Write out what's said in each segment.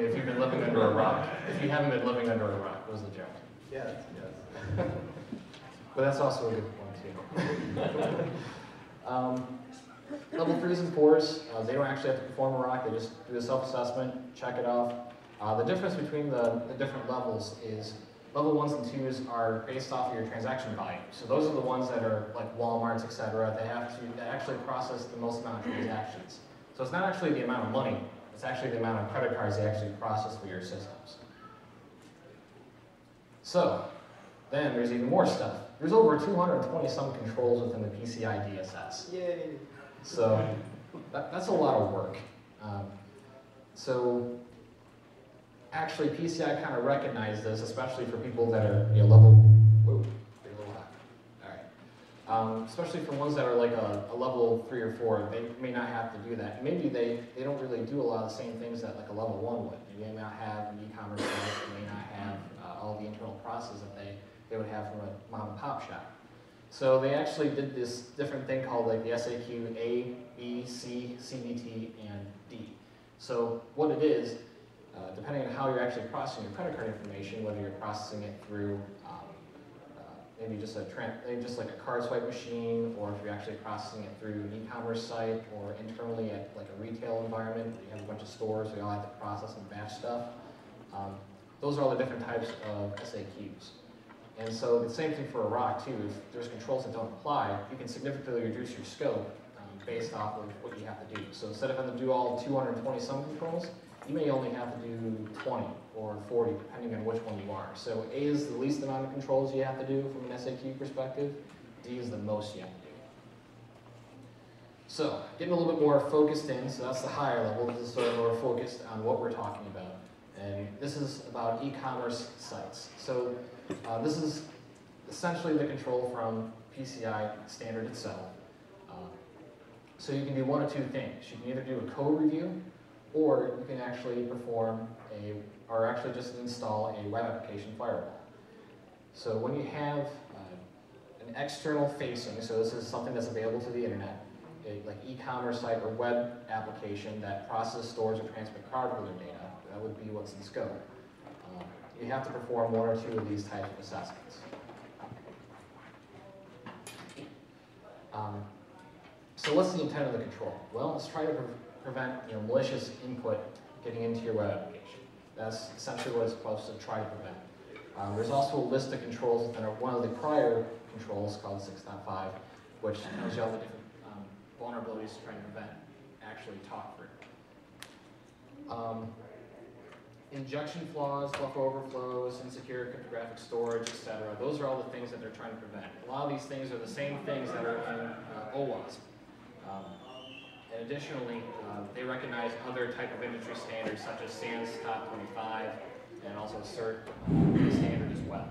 if you've been living under a rock. If you haven't been living under a rock, was the joke. Yes, yes. But that's also a good point, too. Level 3s and 4s, they don't actually have to perform a rock, they just do a self-assessment, check it off. The difference between the different levels is level 1s and 2s are based off of your transaction volume. So those are the ones that are like Walmart's, etc. They actually process the most amount of transactions. So it's not actually the amount of money, it's actually the amount of credit cards they actually process through your systems. So, then there's even more stuff. There's over 220 some controls within the PCI DSS. Yay! So that's a lot of work. So actually PCI kind of recognized this, especially for people that are level, whoa, they're a little high. All right. Especially for ones that are like a level 3 or 4, they may not have to do that. Maybe they don't really do a lot of the same things that like a level 1 would. They may not have an e-commerce site, they may not have all the internal processes that they would have from a mom and pop shop. So they actually did this different thing called like the SAQ A, B, C, CBT, and D. So what it is, depending on how you're actually processing your credit card information, whether you're processing it through maybe just like a card swipe machine, or if you're actually processing it through an e-commerce site, or internally at like a retail environment, where you have a bunch of stores, so you all have to process and batch stuff. Those are all the different types of SAQs. And so the same thing for a rock too. If there's controls that don't apply, you can significantly reduce your scope based off of what you have to do. So instead of having to do all 220 some controls, you may only have to do 20 or 40, depending on which one you are. So A is the least amount of controls you have to do from an SAQ perspective. D is the most you have to do. So getting a little bit more focused in, so that's the higher level. This is sort of more focused on what we're talking about. And this is about e-commerce sites. So this is essentially the control from PCI standard itself. So you can do one of two things. You can either do a code review, or you can actually perform or actually just install a web application firewall. So when you have an external facing, so this is something that's available to the internet, like e-commerce site or web application that processes, stores, or transmits cardholder data, that would be what's in scope. You have to perform one or two of these types of assessments. So what's the intent of the control? Well, let's try to prevent malicious input getting into your web application. That's essentially what it's supposed to try to prevent. There's also a list of controls within one of the prior controls called 6.5, which tells you all the different vulnerabilities to try to prevent actually talk through. Injection flaws, buffer overflows, insecure cryptographic storage, etc. Those are all the things that they're trying to prevent. A lot of these things are the same things that are in OWASP. And additionally, they recognize other type of industry standards such as SANS Top 25 and also CERT standard as well.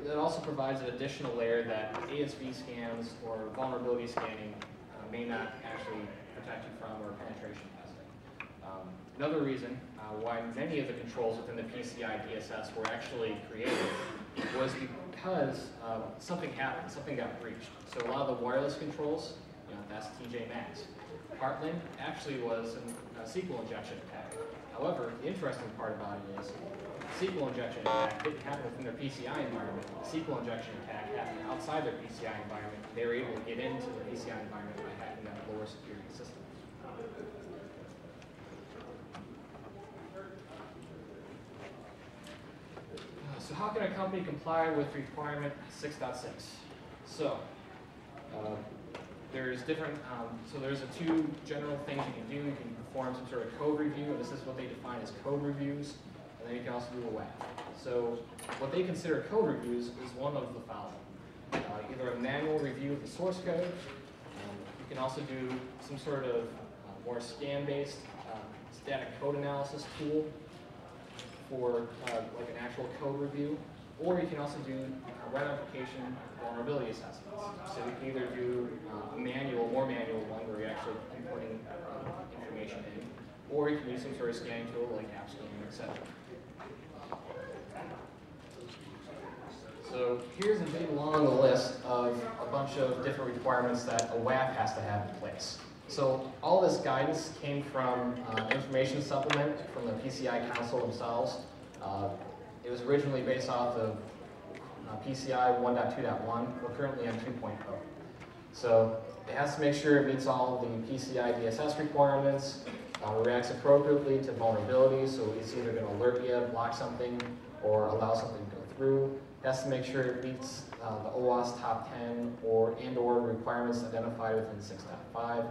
It also provides an additional layer that ASV scans or vulnerability scanning may not actually protect you from, or penetration testing. Another reason why many of the controls within the PCI DSS were actually created was because something happened, something got breached. So a lot of the wireless controls, that's TJ Maxx. Heartland actually was a SQL injection attack. However, the interesting part about it is SQL injection attack didn't happen within their PCI environment. The SQL injection attack happened outside their PCI environment. They were able to get into the PCI environment by hacking that lower security system. So how can a company comply with requirement 6.6? So there's different, there's two general things you can do. You can perform some sort of code review, and this is what they define as code reviews, and then you can also do a WAF. So what they consider code reviews is one of the following. Either a manual review of the source code, you can also do some sort of more scan-based static code analysis tool for like an actual code review, or you can also do web application vulnerability assessments. So you can either do a more manual one where you're actually inputting information in, or you can use some sort of scanning tool like app scanning, etc. So here's a big long list of a bunch of different requirements that a WAF has to have in place. So all this guidance came from an information supplement from the PCI Council themselves. It was originally based off of PCI 1.2.1. We're currently on 2.0. So it has to make sure it meets all the PCI DSS requirements, reacts appropriately to vulnerabilities, so it's either going to alert you, block something, or allow something to go through. It has to make sure it meets the OWASP top 10 and/or requirements identified within 6.5,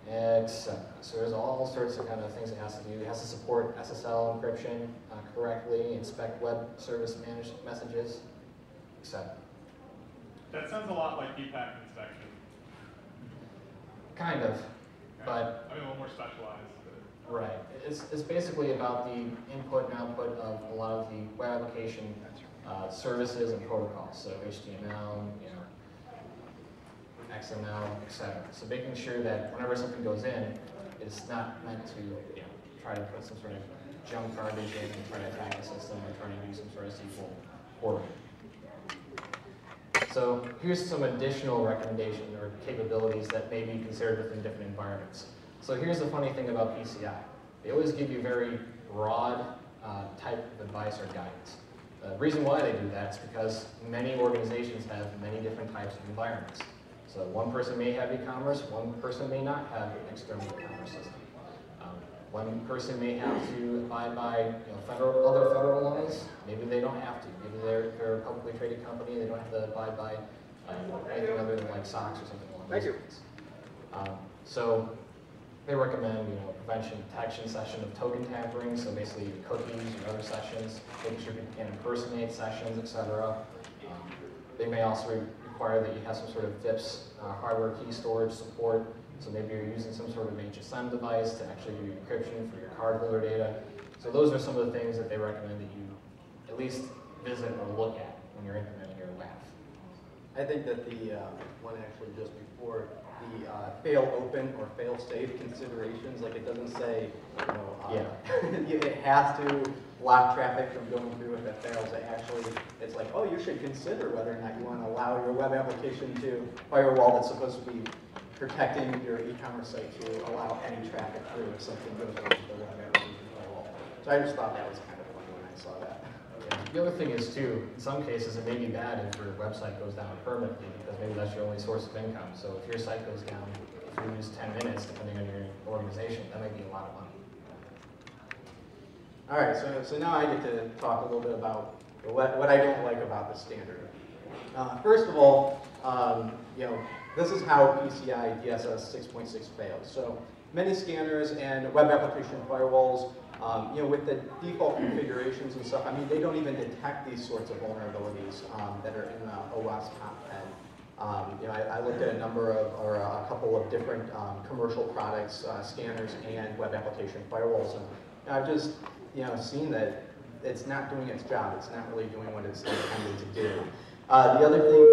etc. So there's all sorts of kind of things it has to do. It has to support SSL encryption correctly, inspect web service managed messages, etc. That sounds a lot like EPAC inspection. Kind of, Okay. but I mean, a little more specialized. right. It's basically about the input and output of a lot of the web application services and protocols. So HTML, XML, etc. So making sure that whenever something goes in, it's not meant to try to put some sort of junk garbage in and try to attack the system or try to do some sort of SQL query. So here's some additional recommendations or capabilities that may be considered within different environments. So here's the funny thing about PCI. They always give you very broad type of advice or guidance. The reason why they do that is because many organizations have many different types of environments. So one person may have e-commerce, one person may not have an external e-commerce system. One person may have to abide by other federal laws. Maybe they don't have to. Maybe they're a publicly traded company. They don't have to abide by anything other than like SOX or something along those lines. So they recommend prevention detection session of token tampering. So basically cookies or other sessions, making sure people can't impersonate sessions, etc. They may also require that you have some sort of FIPS hardware key storage support. So maybe you're using some sort of HSM device to actually do encryption for your cardholder data. So those are some of the things that they recommend that you at least visit or look at when you're implementing your WAF. I think that the one actually just before, the fail open or fail safe considerations, like it doesn't say, it has to block traffic from going through if it fails. It's like, oh, you should consider whether or not you want to allow your web application to firewall that's supposed to be protecting your e-commerce site to allow any traffic through if something goes wrong with the web application firewall. So I just thought that was kind of funny when I saw that. The other thing is too, in some cases it may be bad if your website goes down permanently because maybe that's your only source of income. So if your site goes down, if you lose 10 minutes depending on your organization, that might be a lot of money. All right, so now I get to talk a little bit about what I don't like about the standard. First of all, this is how PCI DSS 6.6 fails. So many scanners and web application firewalls, with the default configurations and stuff, they don't even detect these sorts of vulnerabilities that are in the OWASP top 10. I looked at a couple of different commercial products, scanners and web application firewalls, and I've just seen that it's not doing its job. It's not really doing what it's intended to do. The other thing.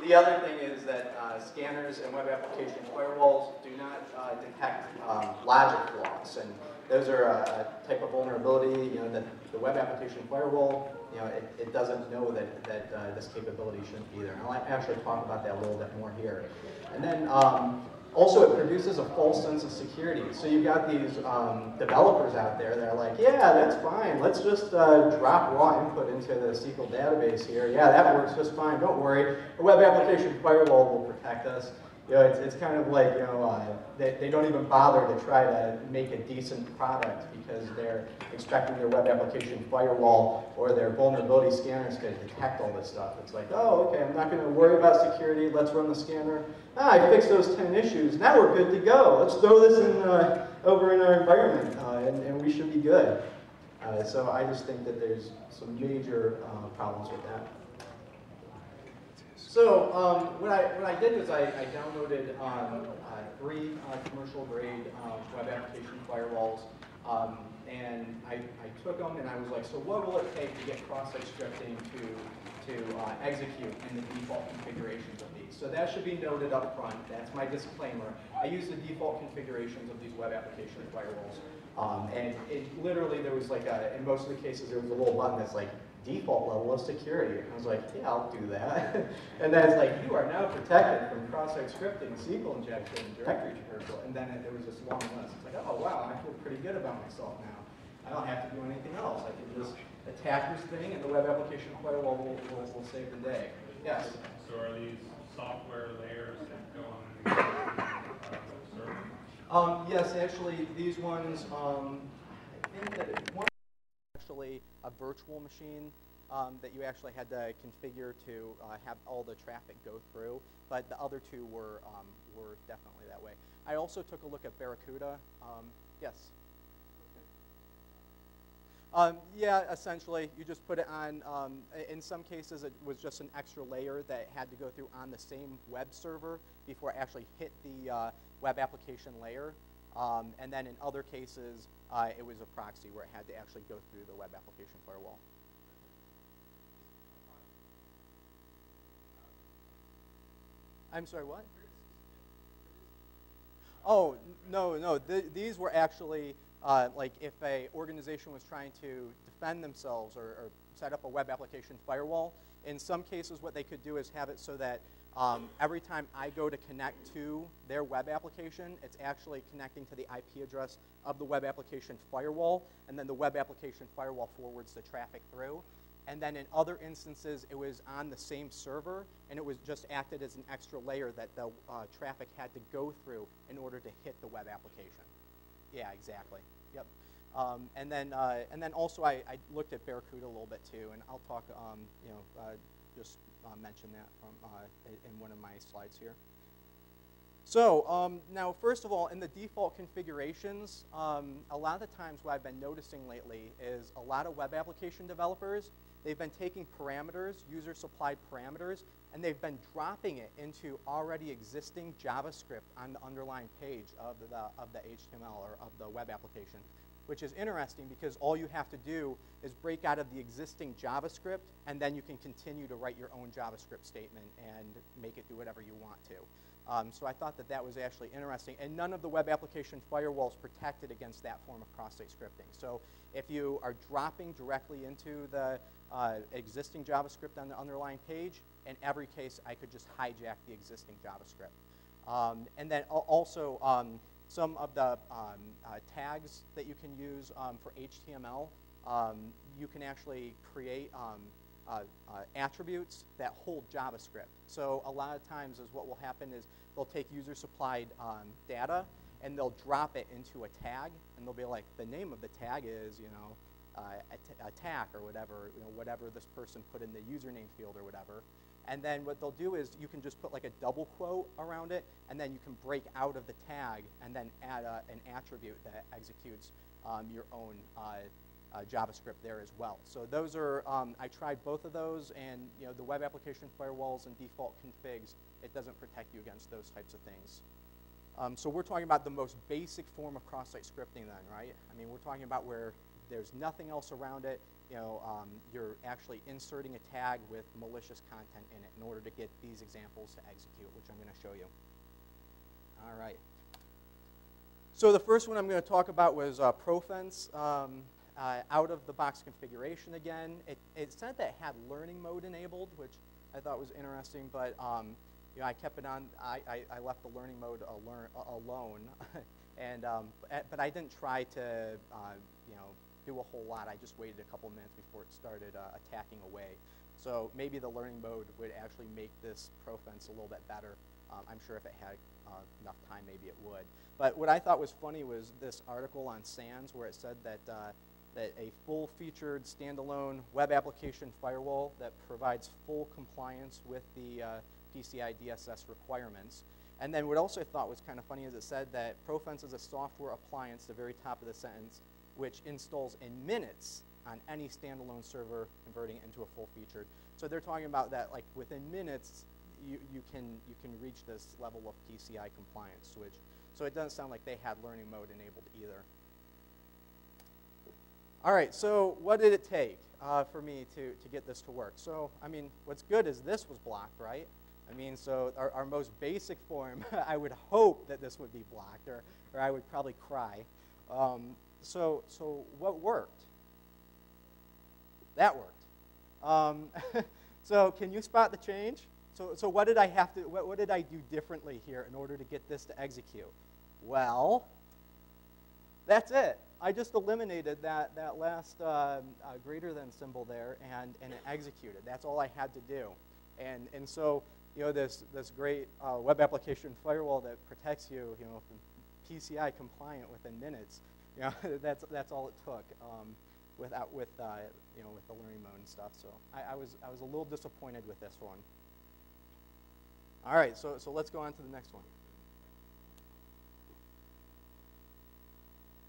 The other thing is that scanners and web application firewalls do not detect logic flaws, and those are a type of vulnerability. That the web application firewall, it doesn't know that this capability shouldn't be there. And I'll actually talk about that a little bit more here. And then also, it produces a false sense of security. So you've got these developers out there that are like, yeah, that's fine. Let's just drop raw input into the SQL database here. Yeah, that works just fine. Don't worry. The web application firewall will protect us. It's kind of like, they don't even bother to try to make a decent product because they're expecting their web application firewall or their vulnerability scanners to detect all this stuff. It's like, oh, okay, I'm not going to worry about security. Let's run the scanner. I fixed those 10 issues. Now we're good to go. Let's throw this over in our environment, and we should be good. So I just think that there's some major problems with that. So what I did was I downloaded 3 commercial grade web application firewalls, and I took them and I was like, so what will it take to get cross-site scripting to execute in the default configurations of these? So that should be noted up front. That's my disclaimer. I use the default configurations of these web application firewalls, and it literally there was like in most of the cases there was a little button that's like default level of security. And I was like, yeah, I'll do that. And then it's like, you are now protected from cross-site scripting, SQL injection, directory traversal. And then it was this long list. It's like, oh, wow, I feel pretty good about myself now. I don't have to do anything else. I can just attack this thing, and the web application firewall will save the day. Yes? So are these software layers that go on the server? Yes, actually, these ones, I think that one actually a virtual machine that you actually had to configure to have all the traffic go through, but the other two were definitely that way. I also took a look at Barracuda. Yes? Yeah, essentially, you just put it on, in some cases it was just an extra layer that had to go through on the same web server before it actually hit the web application layer. And then in other cases, it was a proxy where it had to actually go through the web application firewall. I'm sorry, what? Oh, no. These were actually, like if an organization was trying to defend themselves or set up a web application firewall, in some cases what they could do is have it so that every time I go to connect to their web application, it's actually connecting to the IP address of the web application firewall, and then the web application firewall forwards the traffic through. And then in other instances, it was on the same server, and it was just acted as an extra layer that the traffic had to go through in order to hit the web application. Yeah, exactly. Yep. And then also I looked at Barracuda a little bit too, and I'll talk, just mention that from in one of my slides here. So now, first of all, in the default configurations, a lot of the times what I've been noticing lately is a lot of web application developers, they've been taking parameters, user-supplied parameters, and they've been dropping it into already existing JavaScript on the underlying page of the HTML or of the web application, which is interesting because all you have to do is break out of the existing JavaScript, and then you can continue to write your own JavaScript statement and make it do whatever you want to. So I thought that that was actually interesting. And none of the web application firewalls protected against that form of cross-site scripting. So if you are dropping directly into the existing JavaScript on the underlying page, in every case, I could just hijack the existing JavaScript. And then also, some of the tags that you can use for HTML, you can actually create attributes that hold JavaScript. So a lot of times is what will happen is they'll take user-supplied data and they'll drop it into a tag, and they'll be like, the name of the tag is, attack or whatever, whatever this person put in the username field or whatever. And then what they'll do is you can just put like a double quote around it, and then you can break out of the tag and then add an attribute that executes your own JavaScript there as well. So those are, I tried both of those, and the web application firewalls and default configs, it doesn't protect you against those types of things. So we're talking about the most basic form of cross-site scripting then, right? I mean, we're talking about where there's nothing else around it. You're actually inserting a tag with malicious content in it in order to get these examples to execute, which I'm going to show you. All right. So the first one I'm going to talk about was Profense. Out-of-the-box configuration again. It said that it had learning mode enabled, which I thought was interesting, but I kept it on. I left the learning mode alone, and but I didn't try to do a whole lot. I just waited a couple minutes before it started attacking away. So maybe the learning mode would actually make this Profense a little bit better. I'm sure if it had enough time, maybe it would. But what I thought was funny was this article on SANS where it said that that a full-featured standalone web application firewall that provides full compliance with the PCI DSS requirements. And then what also I thought was kind of funny is it said that Profense is a software appliance, the very top of the sentence, which installs in minutes on any standalone server, converting it into a full-featured. So they're talking about that, like within minutes, you can reach this level of PCI compliance switch. So it doesn't sound like they had learning mode enabled either. All right, so what did it take for me to get this to work? So, I mean, what's good is this was blocked, right? I mean, so our most basic form, I would hope that this would be blocked, or I would probably cry. So what worked? That worked. So can you spot the change? So what did I have to, what did I do differently here in order to get this to execute? Well, that's it. I just eliminated that last greater than symbol there, and it executed. That's all I had to do. And so, you know, this great web application firewall that protects you, you know, from PCI compliant within minutes, you know, that's all it took. With you know, with the learning mode and stuff. So I was a little disappointed with this one. All right, so let's go on to the next one.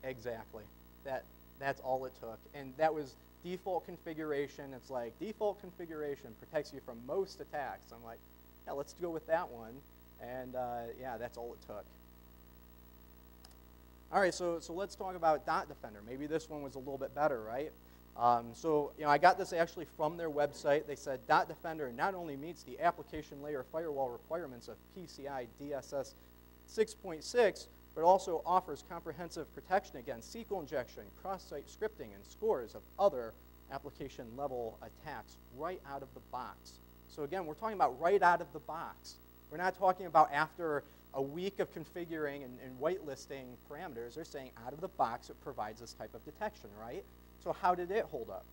Exactly. That's all it took. And that was default configuration. It's like default configuration protects you from most attacks. I'm like, yeah, let's go with that one. And yeah, that's all it took. All right, so let's talk about .defender. Maybe this one was a little bit better, right? So you know, I got this actually from their website. They said .defender not only meets the application layer firewall requirements of PCI DSS 6.6, but also offers comprehensive protection against SQL injection, cross-site scripting, and scores of other application-level attacks right out of the box. So again, we're talking about right out of the box. We're not talking about after a week of configuring and whitelisting parameters. They're saying out of the box it provides this type of detection, right? So how did it hold up?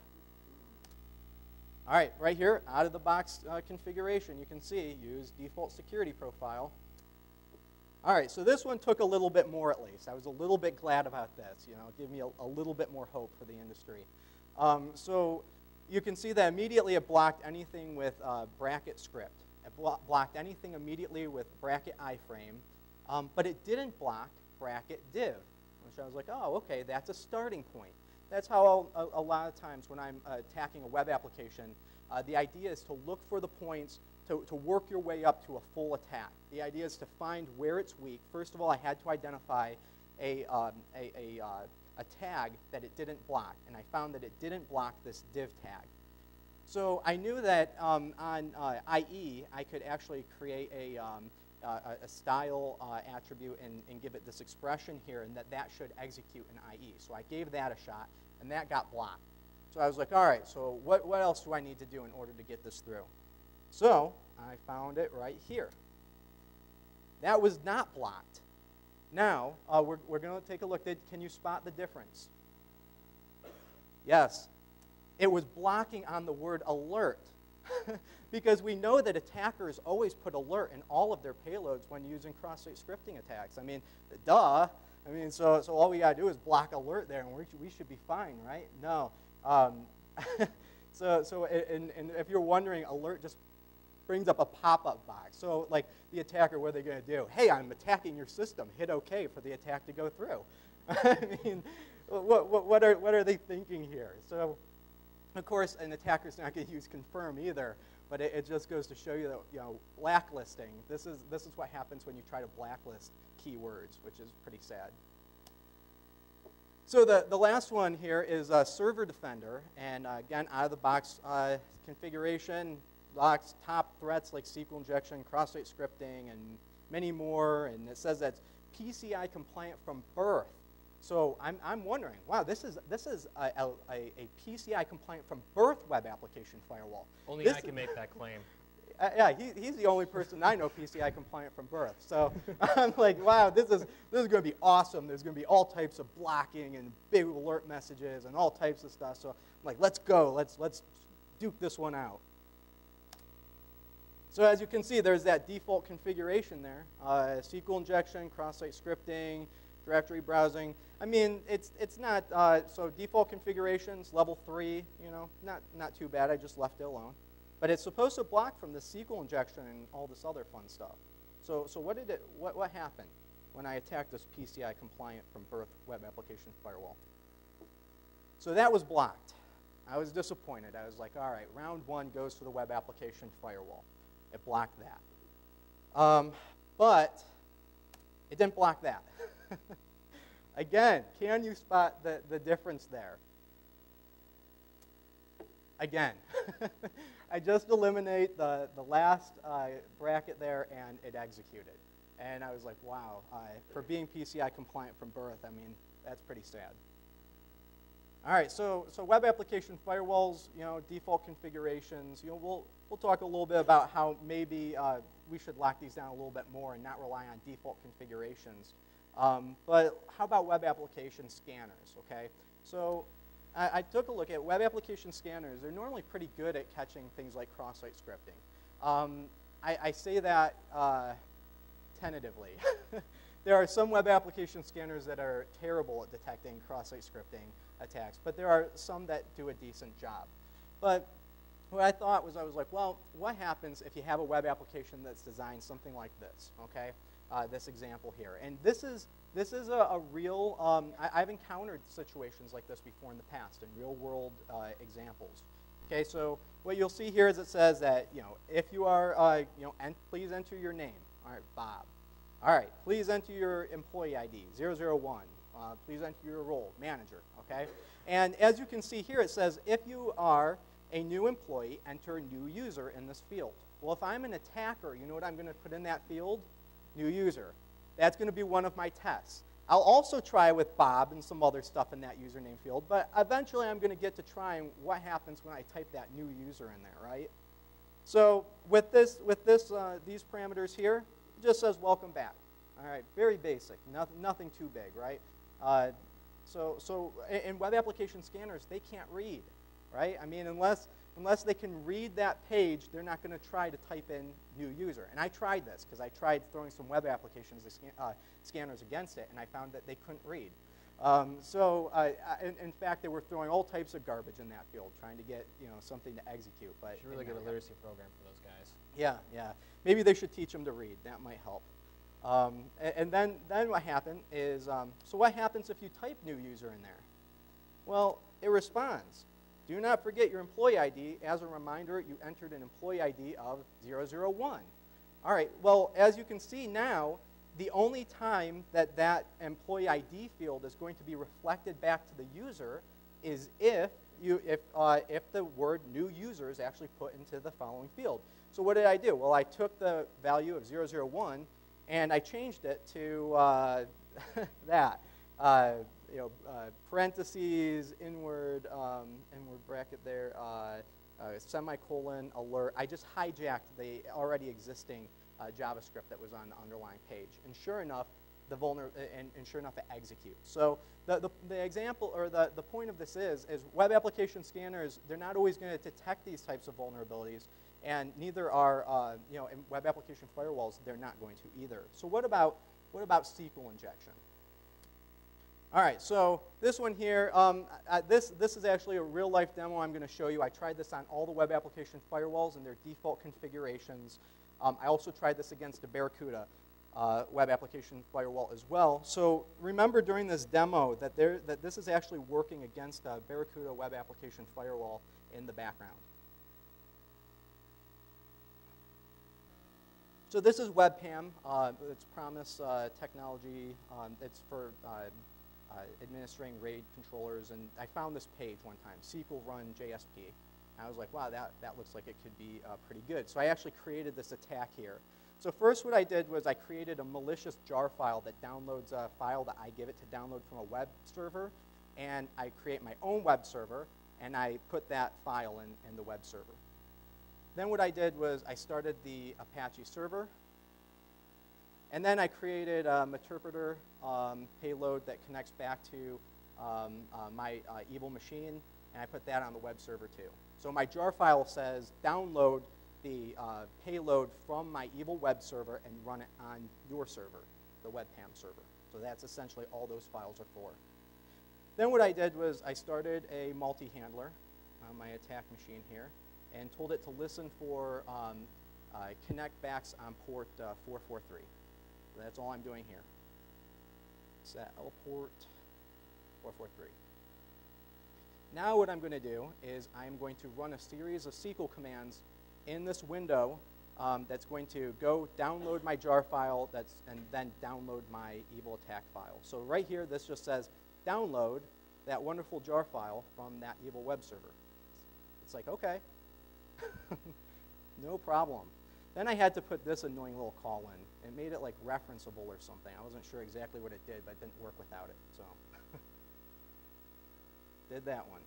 All right, right here, out of the box configuration, you can see use default security profile. All right, so this one took a little bit more at least. I was a little bit glad about this. You know, give me a little bit more hope for the industry. So you can see that immediately it blocked anything with bracket script. It blocked anything immediately with bracket iframe, but it didn't block bracket div, which I was like, oh, okay, that's a starting point. That's how a lot of times when I'm attacking a web application, the idea is to look for the points to work your way up to a full attack. The idea is to find where it's weak. First of all, I had to identify a tag that it didn't block, and I found that it didn't block this div tag. So I knew that on IE, I could actually create a style attribute and give it this expression here, and that should execute in IE. So I gave that a shot, and that got blocked. So I was like, all right, so what else do I need to do in order to get this through? So I found it right here. That was not blocked. Now, we're going to take a look. Can you spot the difference? Yes. It was blocking on the word alert. Because we know that attackers always put alert in all of their payloads when using cross-site scripting attacks. I mean, duh. I mean, so all we got to do is block alert there, and we should be fine, right? No. So if you're wondering, alert just brings up a pop-up box. So, like, the attacker, what are they going to do? Hey, I'm attacking your system. Hit OK for the attack to go through. I mean, what are they thinking here? So, of course, an attacker's not going to use confirm either, but it just goes to show you that, you know, blacklisting. This is what happens when you try to blacklist keywords, which is pretty sad. So the last one here is Server Defender, and again, out of the box configuration, blocks top threats like SQL injection, cross-site scripting, and many more. And it says that's PCI compliant from birth. So I'm wondering, wow, this is a PCI compliant from birth web application firewall. Only I can make that claim. Yeah, he's the only person I know PCI compliant from birth. So I'm like, wow, this is going to be awesome. There's going to be all types of blocking and big alert messages and all types of stuff. So I'm like, let's go. Let's duke this one out. So as you can see, there's that default configuration there. SQL injection, cross-site scripting, directory browsing. I mean, it's not, so default configurations, level 3, you know, not too bad. I just left it alone. But it's supposed to block from the SQL injection and all this other fun stuff. So what happened when I attacked this PCI compliant from birth web application firewall? So that was blocked. I was disappointed. I was like, all right, round 1 goes to the web application firewall. It blocked that. But it didn't block that. Again, can you spot the difference there? Again, I just eliminate the last bracket there, and it executed. And I was like, wow, for being PCI compliant from birth, I mean, that's pretty sad. All right, so web application firewalls, default configurations. We'll talk a little bit about how maybe we should lock these down a little bit more and not rely on default configurations. But how about web application scanners? Okay, so I took a look at web application scanners. They're normally pretty good at catching things like cross-site scripting. I say that tentatively. There are some web application scanners that are terrible at detecting cross-site scripting attacks, but there are some that do a decent job. But what I thought was, I was like, well, what happens if you have a web application that's designed something like this, okay? This example here. And this is a real, I've encountered situations like this before in the past, in real-world examples. Okay, so what you'll see here is it says that, if you are, please enter your name. All right, Bob. All right, please enter your employee ID, 001. Please enter your role, manager, okay? And as you can see here, it says, if you are a new employee, enter new user in this field. Well, if I'm an attacker, you know what I'm going to put in that field? New user. That's going to be one of my tests. I'll also try with Bob and some other stuff in that username field, but eventually I'm going to get to trying what happens when I type that new user in there, right? So with these parameters here, it just says welcome back. All right, very basic, nothing too big, right? So in web application scanners, they can't read, right? I mean, unless they can read that page, they're not going to try to type in new user. And I tried this because I tried throwing some web applications, scanners against it, and I found that they couldn't read. In fact, they were throwing all types of garbage in that field, trying to get something to execute. But Should really get a literacy program for those guys. Yeah. Maybe they should teach them to read. That might help. And then what happened is, so what happens if you type new user in there? Well, it responds. Do not forget your employee ID. As a reminder, you entered an employee ID of 001. All right, well, as you can see now, the only time that employee ID field is going to be reflected back to the user is if the word new user is actually put into the following field. So what did I do? Well, I took the value of 001 and I changed it to that. Parentheses, inward bracket there, semicolon, alert. I just hijacked the already existing JavaScript that was on the underlying page, and sure enough, it executes. So the example, or the point of this is web application scanners. They're not always going to detect these types of vulnerabilities, and neither are in web application firewalls. They're not going to either. So what about SQL injection? All right, so this one here, this is actually a real-life demo I'm going to show you. I tried this on all the web application firewalls and their default configurations. I also tried this against a Barracuda web application firewall as well. So remember during this demo that this is actually working against a Barracuda web application firewall in the background. So this is webpam. It's Promise technology. It's for administering RAID controllers, and I found this page one time, SQL run JSP. And I was like, wow, that looks like it could be pretty good. So I actually created this attack here. So first what I did was I created a malicious jar file that downloads a file that I give it to download from a web server, and I create my own web server, and I put that file in the web server. Then what I did was I started the Apache server, and then I created a interpreter payload that connects back to my evil machine, and I put that on the web server too. So my jar file says download the payload from my evil web server and run it on your server, the webpam server. So that's essentially all those files are for. Then what I did was I started a multi-handler on my attack machine here and told it to listen for connect backs on port 443. So that's all I'm doing here. Set L port 443. Now what I'm going to do is I'm going to run a series of SQL commands in this window that's going to go download my jar file and then download my evil attack file. So right here, this just says download that wonderful jar file from that evil web server. It's like, okay, no problem. Then I had to put this annoying little call in. It made it like referenceable or something. I wasn't sure exactly what it did, but it didn't work without it. So did that one.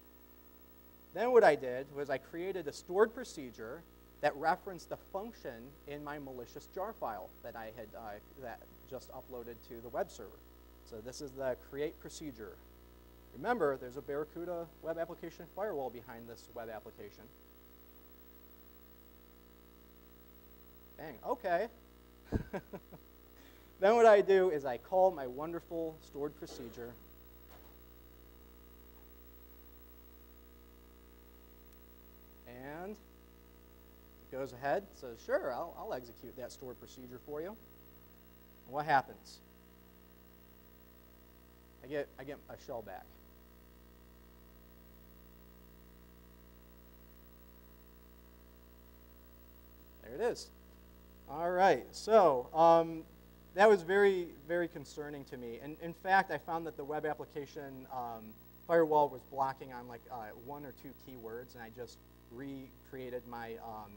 Then what I did was I created a stored procedure that referenced the function in my malicious jar file that I had that just uploaded to the web server. So this is the create procedure. Remember, there's a Barracuda web application firewall behind this web application. Bang, okay. Then what I do is I call my wonderful stored procedure. And it goes ahead, says, sure, I'll execute that stored procedure for you. And what happens? I get a shell back. There it is. All right, so that was very, very concerning to me. And in fact, I found that the web application firewall was blocking on like 1 or 2 keywords, and I just recreated my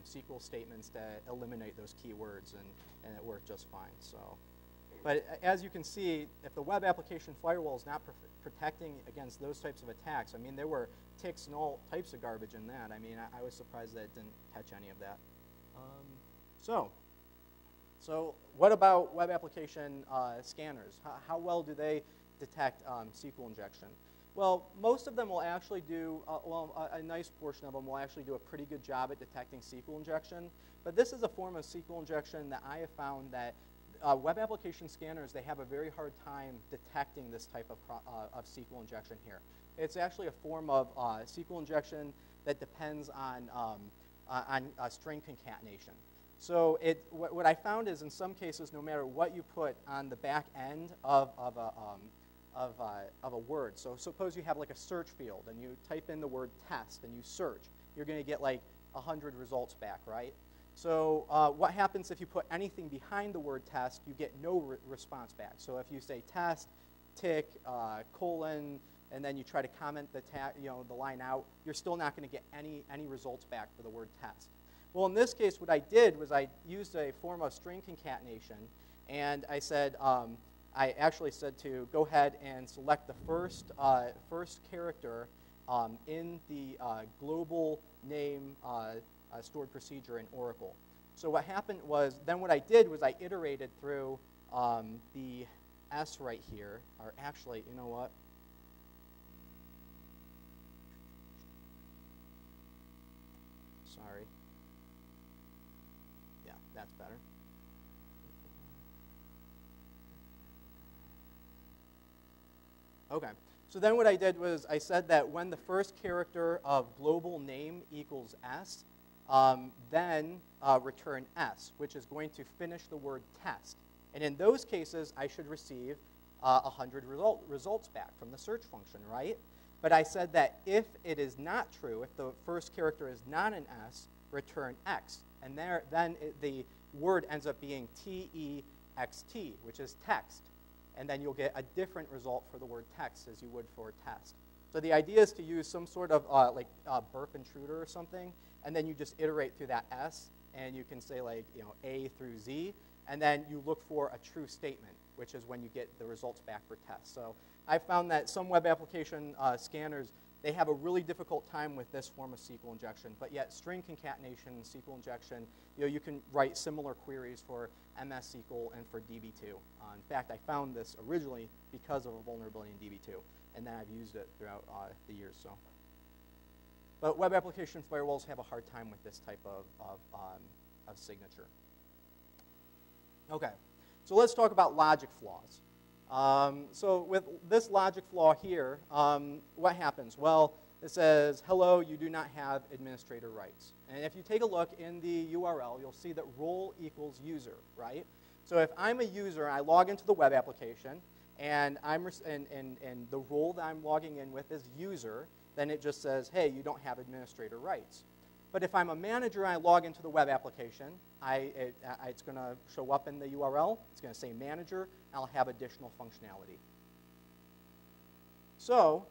SQL statements to eliminate those keywords, and it worked just fine. So, but as you can see, if the web application firewall is not protecting against those types of attacks, I mean, there were ticks and all types of garbage in that. I mean, I was surprised that it didn't catch any of that. So what about web application scanners? How well do they detect SQL injection? Well, most of them will actually do, a nice portion of them will actually do a pretty good job at detecting SQL injection. But this is a form of SQL injection that I have found that web application scanners, they have a very hard time detecting this type of SQL injection here. It's actually a form of SQL injection that depends on string concatenation. So what I found is in some cases, no matter what you put on the back end of a word, so suppose you have like a search field and you type in the word test and you search, you're going to get like 100 results back, right? So what happens if you put anything behind the word test, you get no response back. So if you say test, tick, colon, and then you try to comment the line out, you're still not going to get any results back for the word test. Well, in this case, what I did was I used a form of string concatenation, and I said, I actually said to go ahead and select the first character in the global name stored procedure in Oracle. So what happened was, then what I did was I iterated through the S right here, or actually, you know what? Sorry. Yeah, that's better. Okay, so then what I did was I said that when the first character of global name equals S, then return S, which is going to finish the word test. And in those cases, I should receive 100 results back from the search function, right? But I said that if it is not true, if the first character is not an S, return X. And then the word ends up being T-E-X-T, which is text. And then you'll get a different result for the word text as you would for test. So the idea is to use some sort of burp intruder or something, and then you just iterate through that S, and you can say like, A through Z, and then you look for a true statement, which is when you get the results back for tests. So I found that some web application scanners, they have a really difficult time with this form of SQL injection, but yet string concatenation and SQL injection, you can write similar queries for MS SQL and for DB2. In fact, I found this originally because of a vulnerability in DB2, and then I've used it throughout the years. So, but web application firewalls have a hard time with this type of signature. Okay, so let's talk about logic flaws. So with this logic flaw here, what happens? Well, it says, hello, you do not have administrator rights. And if you take a look in the URL, you'll see that role equals user, right? So if I'm a user, I log into the web application, and the role that I'm logging in with is user, then it just says, hey, you don't have administrator rights. But if I'm a manager and I log into the web application, it's going to show up in the URL. It's going to say manager, and I'll have additional functionality. So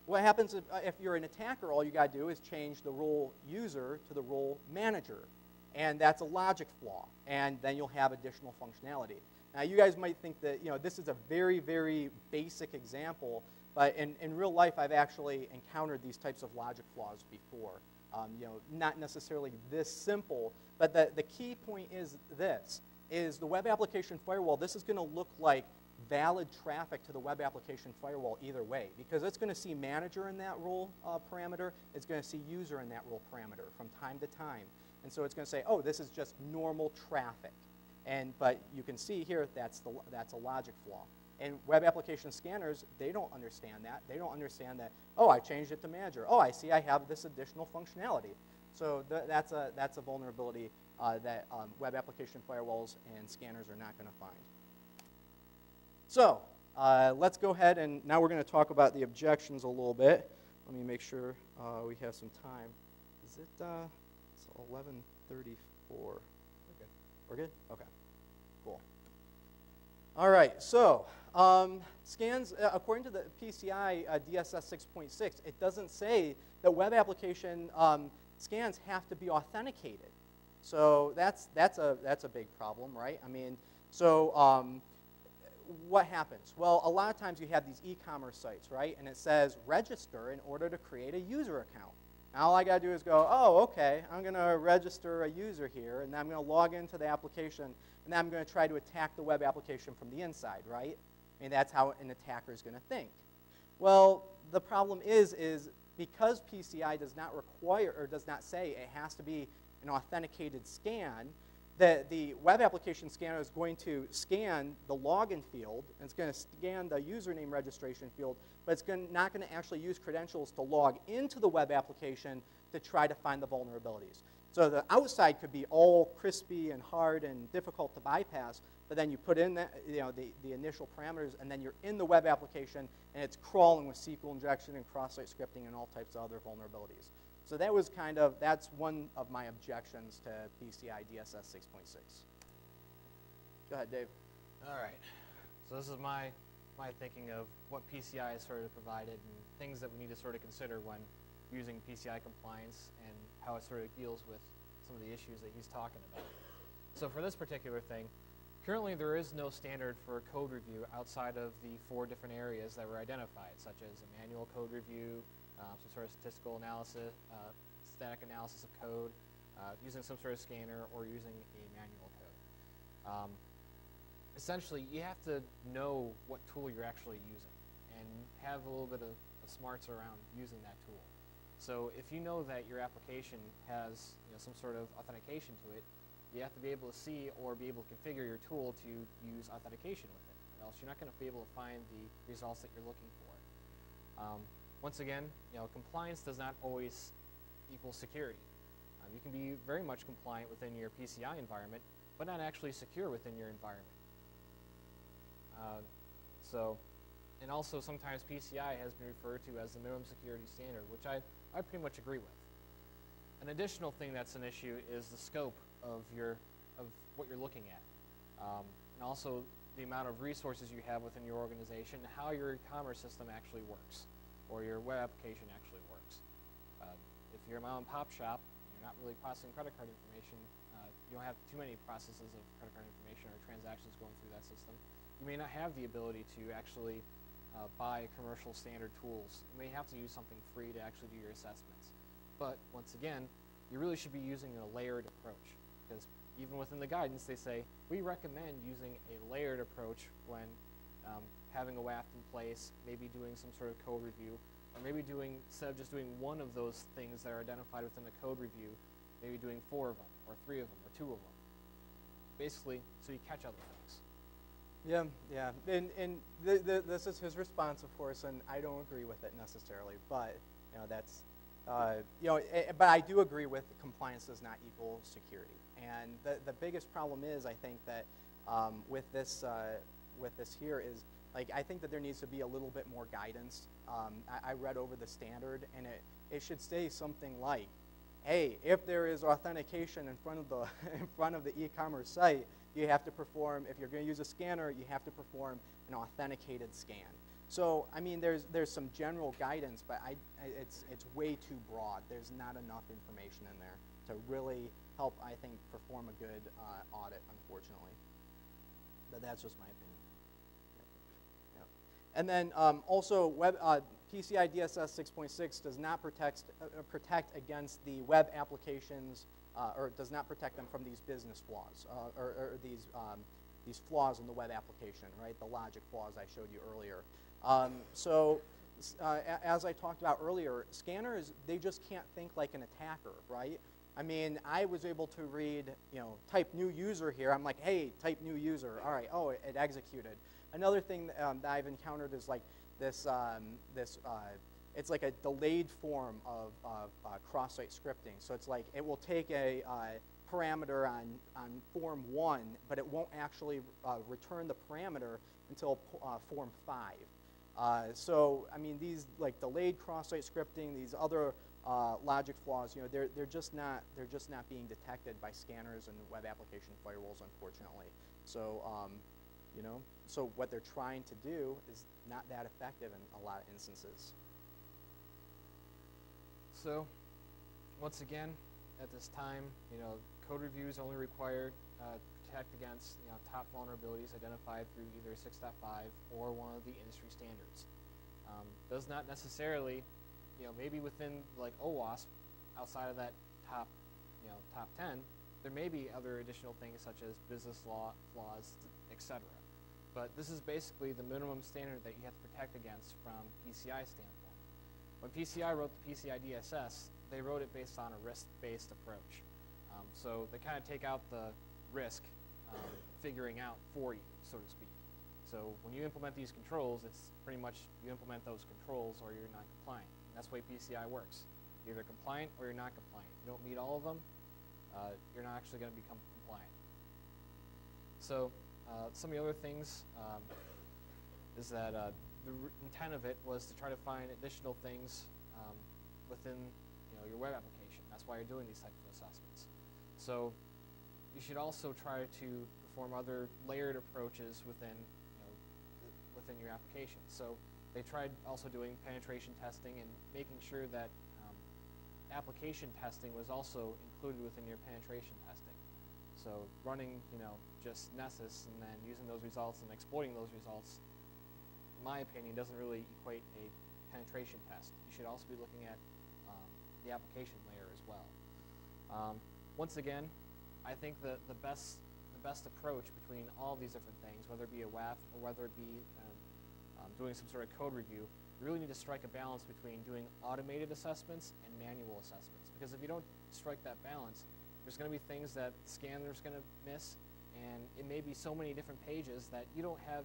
what happens if you're an attacker? All you got to do is change the role user to the role manager. And that's a logic flaw. And then you'll have additional functionality. Now, you guys might think that this is a very, very basic example, But in real life, I've actually encountered these types of logic flaws before. Not necessarily this simple, but the key point is this, is the web application firewall, this is going to look like valid traffic to the web application firewall either way, because it's going to see manager in that role parameter, it's going to see user in that role parameter from time to time. And so it's going to say, oh, this is just normal traffic. But you can see here that's a logic flaw. And web application scanners, they don't understand that. They don't understand that, oh, I changed it to manager. Oh, I see I have this additional functionality. So that's a vulnerability that web application firewalls and scanners are not going to find. So let's go ahead, and now we're going to talk about the objections a little bit. Let me make sure we have some time. Is it it's 11:34? We're good. We're good? Okay. Cool. All right. So scans, according to the PCI DSS 6.6, it doesn't say that web application scans have to be authenticated. So that's a big problem, right? I mean, so what happens? Well, a lot of times you have these e-commerce sites, right? And it says register in order to create a user account. Now all I got to do is go, oh, okay, I'm going to register a user here, and then I'm going to log into the application, and then I'm going to try to attack the web application from the inside, right? I mean, that's how an attacker is going to think. Well, the problem is because PCI does not require or does not say it has to be an authenticated scan, the web application scanner is going to scan the login field, and it's going to scan the username registration field, but it's not going to actually use credentials to log into the web application to try to find the vulnerabilities. So the outside could be all crispy and hard and difficult to bypass, but then you put in the initial parameters, and then you're in the web application, and it's crawling with SQL injection and cross-site scripting and all types of other vulnerabilities. So that's one of my objections to PCI DSS 6.6. Go ahead, Dave. All right. So this is my thinking of what PCI has sort of provided and things that we need to sort of consider when using PCI compliance and how it sort of deals with some of the issues that he's talking about. So for this particular thing, currently there is no standard for code review outside of the 4 different areas that were identified, such as a manual code review, some sort of statistical analysis, static analysis of code, using some sort of scanner, or using a manual code. Essentially, you have to know what tool you're actually using and have a little bit of smarts around using that tool. So if you know that your application has some sort of authentication to it, you have to be able to see or be able to configure your tool to use authentication with it, or else you're not going to be able to find the results that you're looking for. Once again, compliance does not always equal security. You can be very much compliant within your PCI environment, but not actually secure within your environment. And also sometimes PCI has been referred to as the minimum security standard, which I pretty much agree with. An additional thing that's an issue is the scope of what you're looking at, and also the amount of resources you have within your organization, and how your e-commerce system actually works, or your web application actually works. If you're a mom-and-pop shop, and you're not really processing credit card information, you don't have too many processes of credit card information or transactions going through that system, you may not have the ability to actually buy commercial standard tools. You may have to use something free to actually do your assessments. But once again, you really should be using a layered approach, because even within the guidance they say, we recommend using a layered approach when having a WAF in place, maybe doing some sort of code review, or maybe instead of just doing one of those things that are identified within the code review, maybe doing 4 of them, or 3 of them, or 2 of them. Basically, so you catch other things. Yeah. And this is his response, of course, and I don't agree with it necessarily, but that's but I do agree with compliance does not equal security. And the biggest problem is, I think, that with this here is, I think that there needs to be a little bit more guidance. I read over the standard, and it should say something like, hey, if there is authentication in front of the e-commerce site, you have to perform, if you're going to use a scanner, you have to perform an authenticated scan. So, I mean, there's some general guidance, but it's way too broad. There's not enough information in there to really help, I think, perform a good audit, unfortunately. But that's just my opinion. And then also PCI DSS 6.6 does not protect against the web applications, or does not protect them from these business flaws, or these flaws in the web application, right? The logic flaws I showed you earlier. As I talked about earlier, scanners, they just can't think like an attacker, right? I mean, I was able to read, type new user here. I'm like, hey, type new user. All right, oh, it executed. Another thing that I've encountered is like this, it's like a delayed form of cross-site scripting. So it's like it will take a parameter on form 1, but it won't actually return the parameter until form 5. So I mean, these like delayed cross-site scripting, these other logic flaws, they're just not being detected by scanners and web application firewalls, unfortunately. So so what they're trying to do is not that effective in a lot of instances. So once again, at this time, code reviews only required to protect against top vulnerabilities identified through either 6.5 or one of the industry standards. Does not necessarily, maybe within like OWASP, outside of that top 10, there may be other additional things such as business law flaws, etc. But this is basically the minimum standard that you have to protect against from PCI standpoint. When PCI wrote the PCI DSS, they wrote it based on a risk-based approach. So they kind of take out the risk figuring out for you, so to speak. So when you implement these controls, it's pretty much you implement those controls or you're not compliant. And that's the way PCI works. You're either compliant or you're not compliant. If you don't meet all of them, you're not actually going to become compliant. So some of the other things is that the intent of it was to try to find additional things within your web application. That's why you're doing these types of assessments. So you should also try to perform other layered approaches within within your application. So they tried also doing penetration testing and making sure that application testing was also included within your penetration testing. So running, just Nessus and then using those results and exploiting those results, in my opinion, doesn't really equate a penetration test. You should also be looking at the application layer as well. Once again, I think the best approach between all these different things, whether it be a WAF or whether it be doing some sort of code review, you really need to strike a balance between doing automated assessments and manual assessments. Because if you don't strike that balance, there's going to be things that the scanner's going to miss, and it may be so many different pages that you don't have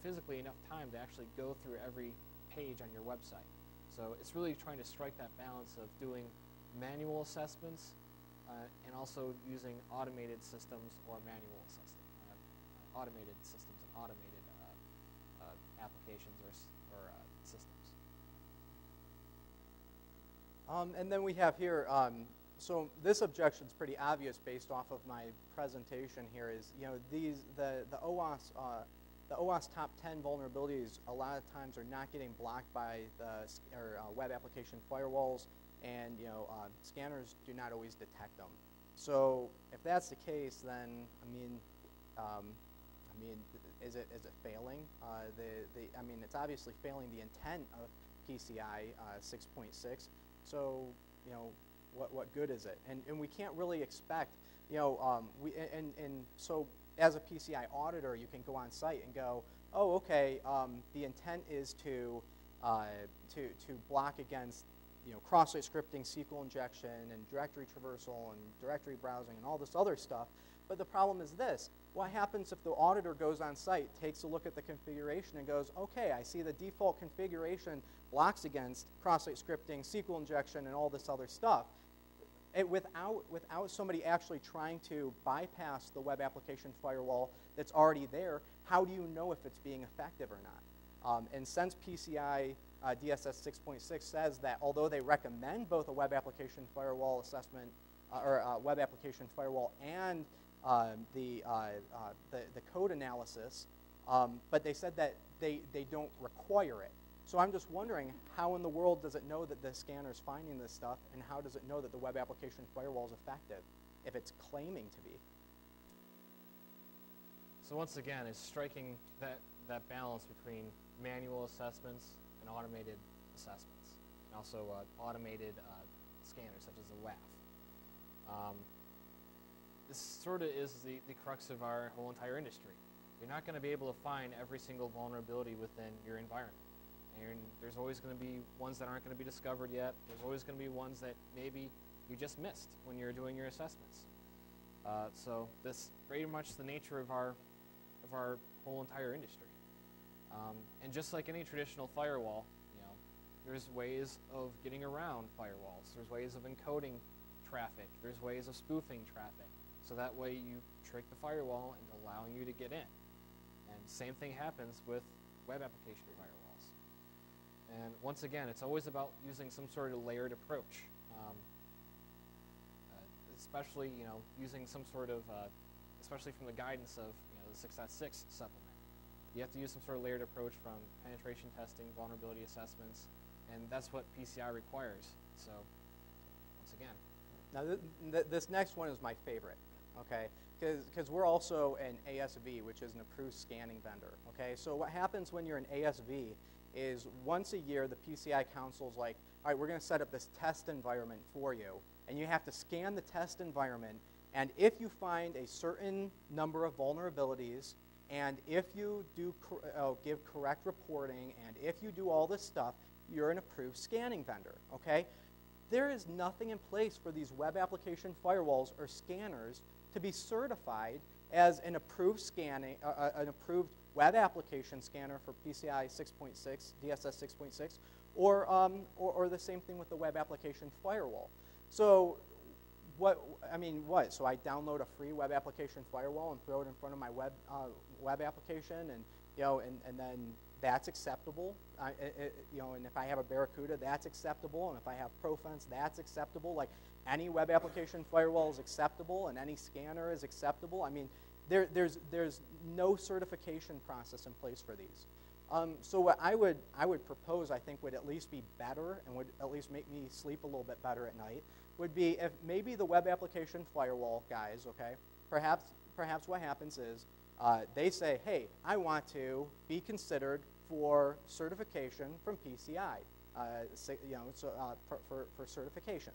physically enough time to actually go through every page on your website. So it's really trying to strike that balance of doing manual assessments and also using automated systems or manual automated systems and automated applications or systems. And then we have here, so this objection is pretty obvious based off of my presentation here. Is the OWASP top 10 vulnerabilities a lot of times are not getting blocked by the web application firewalls, and scanners do not always detect them. So if that's the case, then I mean, is it failing? I mean, it's obviously failing the intent of PCI 6.6. So what good is it? And we can't really expect so as a PCI auditor, you can go on site and go, oh, okay, the intent is to block against cross-site scripting, SQL injection, and directory traversal, and directory browsing, and all this other stuff. But the problem is this: what happens if the auditor goes on site, takes a look at the configuration, and goes, okay, I see the default configuration blocks against cross-site scripting, SQL injection, and all this other stuff. Without somebody actually trying to bypass the web application firewall that's already there, how do you know if it's being effective or not? And since PCI DSS 6.6 says that although they recommend both a web application firewall assessment or web application firewall and the code analysis, but they said that they don't require it. So I'm just wondering, how in the world does it know that the scanner is finding this stuff, and how does it know that the web application firewall is effective if it's claiming to be? So once again, it's striking that balance between manual assessments and automated assessments, and also automated scanners such as the WAF. This sort of is the crux of our whole entire industry. You're not going to be able to find every single vulnerability within your environment. And there's always going to be ones that aren't going to be discovered yet. There's always going to be ones that maybe you just missed when you're doing your assessments. So this pretty much the nature of our whole entire industry. And just like any traditional firewall, you know, there's ways of getting around firewalls. There's ways of encoding traffic. There's ways of spoofing traffic. So that way you trick the firewall into allowing you to get in. And same thing happens with web application firewalls. And once again, it's always about using some sort of layered approach. Especially, you know, using some sort of, especially from the guidance of, you know, the Success 6 supplement. You have to use some sort of layered approach from penetration testing, vulnerability assessments, and that's what PCI requires. So, once again. Now, this next one is my favorite, okay? Because we're also an ASV, which is an approved scanning vendor, okay? So what happens when you're an ASV is once a year, the PCI Council's like, all right, we're going to set up this test environment for you, and you have to scan the test environment, and if you find a certain number of vulnerabilities, and if you do give correct reporting, and if you do all this stuff, you're an approved scanning vendor, okay? There is nothing in place for these web application firewalls or scanners to be certified as an approved scanning, an approved web application scanner for PCI 6.6, DSS 6.6, or the same thing with the web application firewall. So what? So I download a free web application firewall and throw it in front of my web application, and you know, and then that's acceptable. You know, and if I have a Barracuda, that's acceptable, and if I have Profense, that's acceptable. Like any web application firewall is acceptable, and any scanner is acceptable. I mean, there's no certification process in place for these. So what I would propose, I think, would at least be better and would at least make me sleep a little bit better at night, would be if maybe the web application firewall guys, okay, perhaps what happens is they say, hey, I want to be considered for certification from PCI, you know, so, for certification.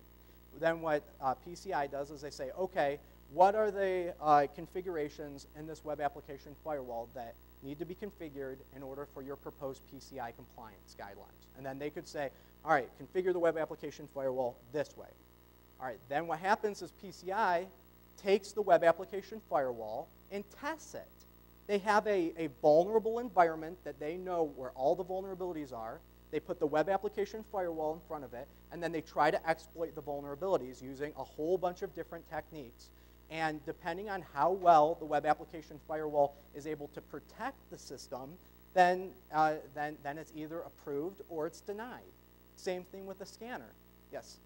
Then what PCI does is they say, okay, what are the configurations in this web application firewall that need to be configured in order for your proposed PCI compliance guidelines? And then they could say, all right, configure the web application firewall this way. All right, then what happens is PCI takes the web application firewall and tests it. They have a vulnerable environment that they know where all the vulnerabilities are. They put the web application firewall in front of it, and then they try to exploit the vulnerabilities using a whole bunch of different techniques. And depending on how well the web application firewall is able to protect the system, then it's either approved or it's denied. Same thing with the scanner. Yes?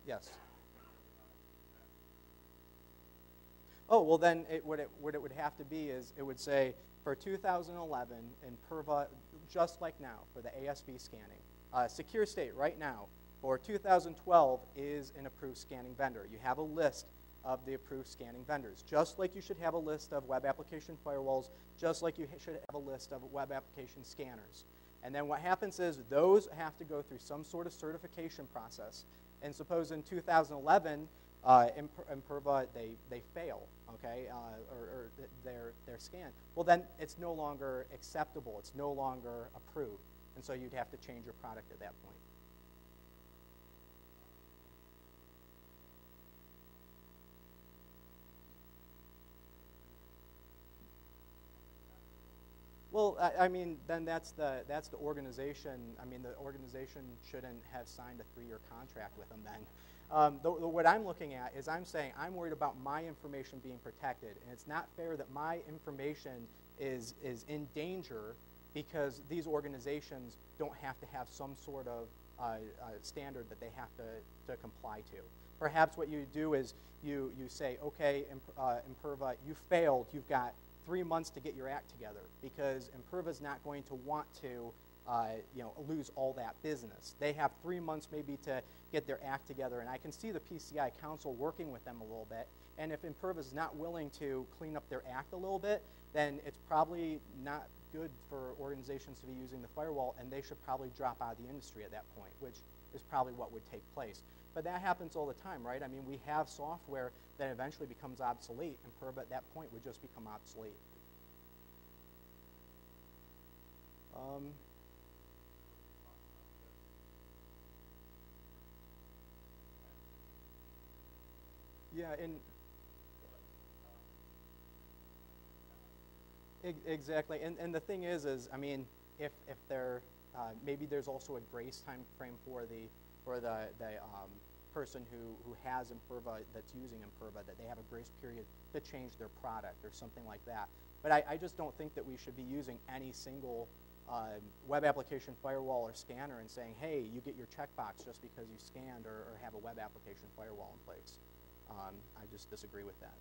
Yes. Oh, well then what it would have to be is it would say for 2011 in PERVA, just like now for the ASV scanning. Secure State right now for 2012 is an approved scanning vendor. You have a list of the approved scanning vendors, just like you should have a list of web application firewalls, just like you should have a list of web application scanners. And then what happens is those have to go through some sort of certification process. And suppose in 2011, in PERVA, they fail, okay, or they're scanned. Well, then it's no longer acceptable. It's no longer approved. And so you'd have to change your product at that point. Well, I mean, then that's the organization. I mean, the organization shouldn't have signed a 3-year contract with them then. What I'm looking at is I'm saying I'm worried about my information being protected, and it's not fair that my information is in danger because these organizations don't have to have some sort of standard that they have to comply to. perhaps what you do is you say, okay, Imperva, you failed. You've got 3 months to get your act together, because Imperva's not going to want to lose all that business. They have 3 months maybe to get their act together, and I can see the PCI Council working with them a little bit. And if Imperva's not willing to clean up their act a little bit, then it's probably not good for organizations to be using the firewall, and they should probably drop out of the industry at that point, which is probably what would take place. But that happens all the time, right? I mean, we have software that eventually becomes obsolete, and Imperva at that point would just become obsolete. Yeah, exactly. And the thing is I mean, if there maybe there's also a grace time frame for the person who has Imperva, that's using Imperva, that they have a grace period to change their product or something like that. But I just don't think that we should be using any single web application firewall or scanner and saying, hey, you get your checkbox just because you scanned or have a web application firewall in place. I just disagree with that.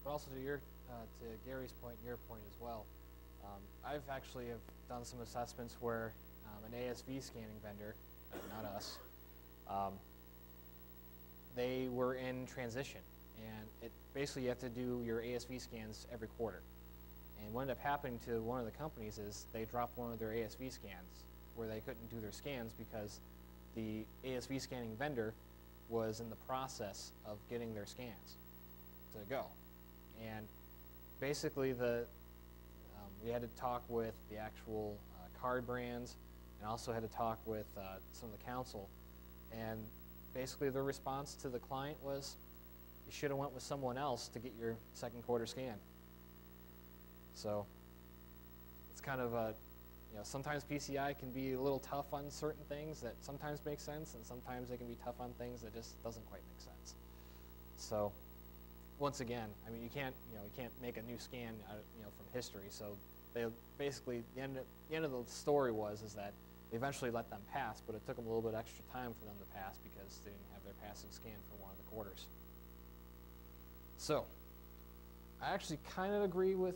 But also to Gary's point and your point as well, I've actually have done some assessments where an ASV scanning vendor, not us, they were in transition, and basically you have to do your ASV scans every quarter. And what ended up happening to one of the companies is they dropped one of their ASV scans where they couldn't do their scans because the ASV scanning vendor was in the process of getting their scans to go. And basically we had to talk with the actual card brands, and also had to talk with some of the council. And basically their response to the client was, you should have went with someone else to get your second quarter scan. So it's kind of a, sometimes PCI can be a little tough on certain things that sometimes make sense, and sometimes they can be tough on things that just doesn't quite make sense. So once again, I mean, you can't make a new scan from history. So they basically, the end of the story is that they eventually let them pass, but it took them a little bit extra time for them to pass because they didn't have their passing scan for one of the quarters. So I actually kind of agree with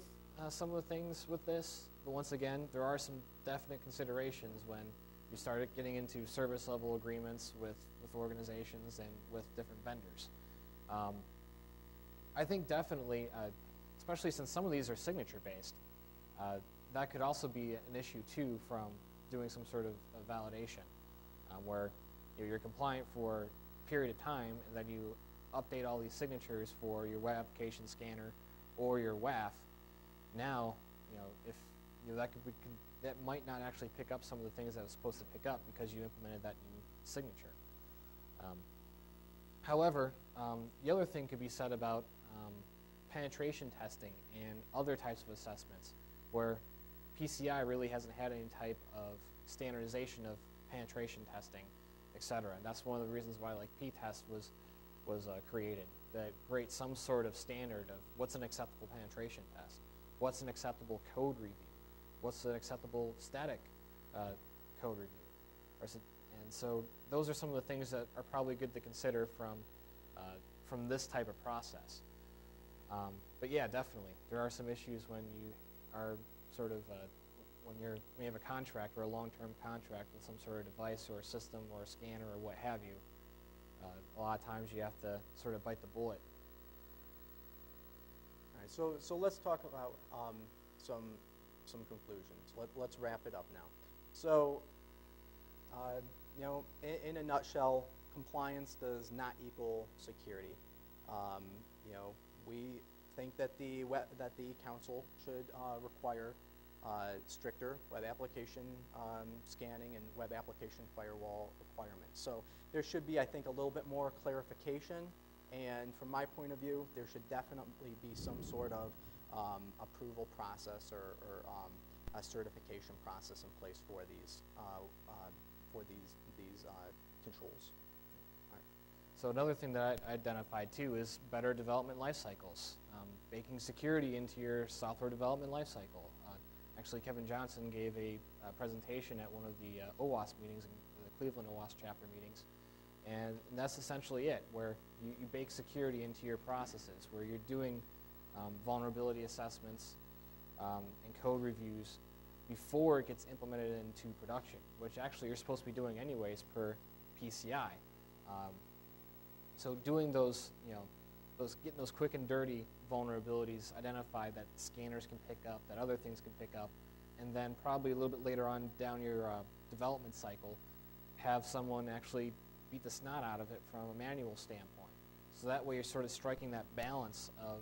some of the things with this, but once again, there are some definite considerations when you start getting into service level agreements with organizations and with different vendors. I think definitely, especially since some of these are signature based, that could also be an issue too from doing some sort of validation where you're compliant for a period of time, and then you update all these signatures for your web application scanner or your WAF. Now, if that might not actually pick up some of the things that it was supposed to pick up because you implemented that new signature. However, the other thing could be said about penetration testing and other types of assessments where PCI really hasn't had any type of standardization of penetration testing, etc. And that's one of the reasons why P-test was created, that creates some sort of standard of what's an acceptable penetration test, what's an acceptable code review, what's an acceptable static code review. And so those are some of the things that are probably good to consider from this type of process. But yeah, definitely, there are some issues when you are sort of, when you may have a contract or a long-term contract with some sort of device or a system or a scanner or what have you. A lot of times you have to sort of bite the bullet. All right, so let's talk about some conclusions. Let's wrap it up now. So, in a nutshell, compliance does not equal security. We think that the council should require stricter web application scanning and web application firewall requirements. So there should be, I think, a little bit more clarification, and from my point of view, there should definitely be some sort of approval process or a certification process in place for these controls. So another thing that I identified too is better development life cycles, baking security into your software development life cycle. Actually, Kevin Johnson gave a presentation at one of the OWASP meetings, the Cleveland OWASP chapter meetings, And that's essentially it, where you bake security into your processes, where you're doing vulnerability assessments and code reviews before it gets implemented into production, which actually you're supposed to be doing anyways per PCI. So doing those, getting those quick and dirty vulnerabilities identified that scanners can pick up, that other things can pick up, and then probably a little bit later on down your development cycle, have someone actually beat the snot out of it from a manual standpoint. So that way you're sort of striking that balance of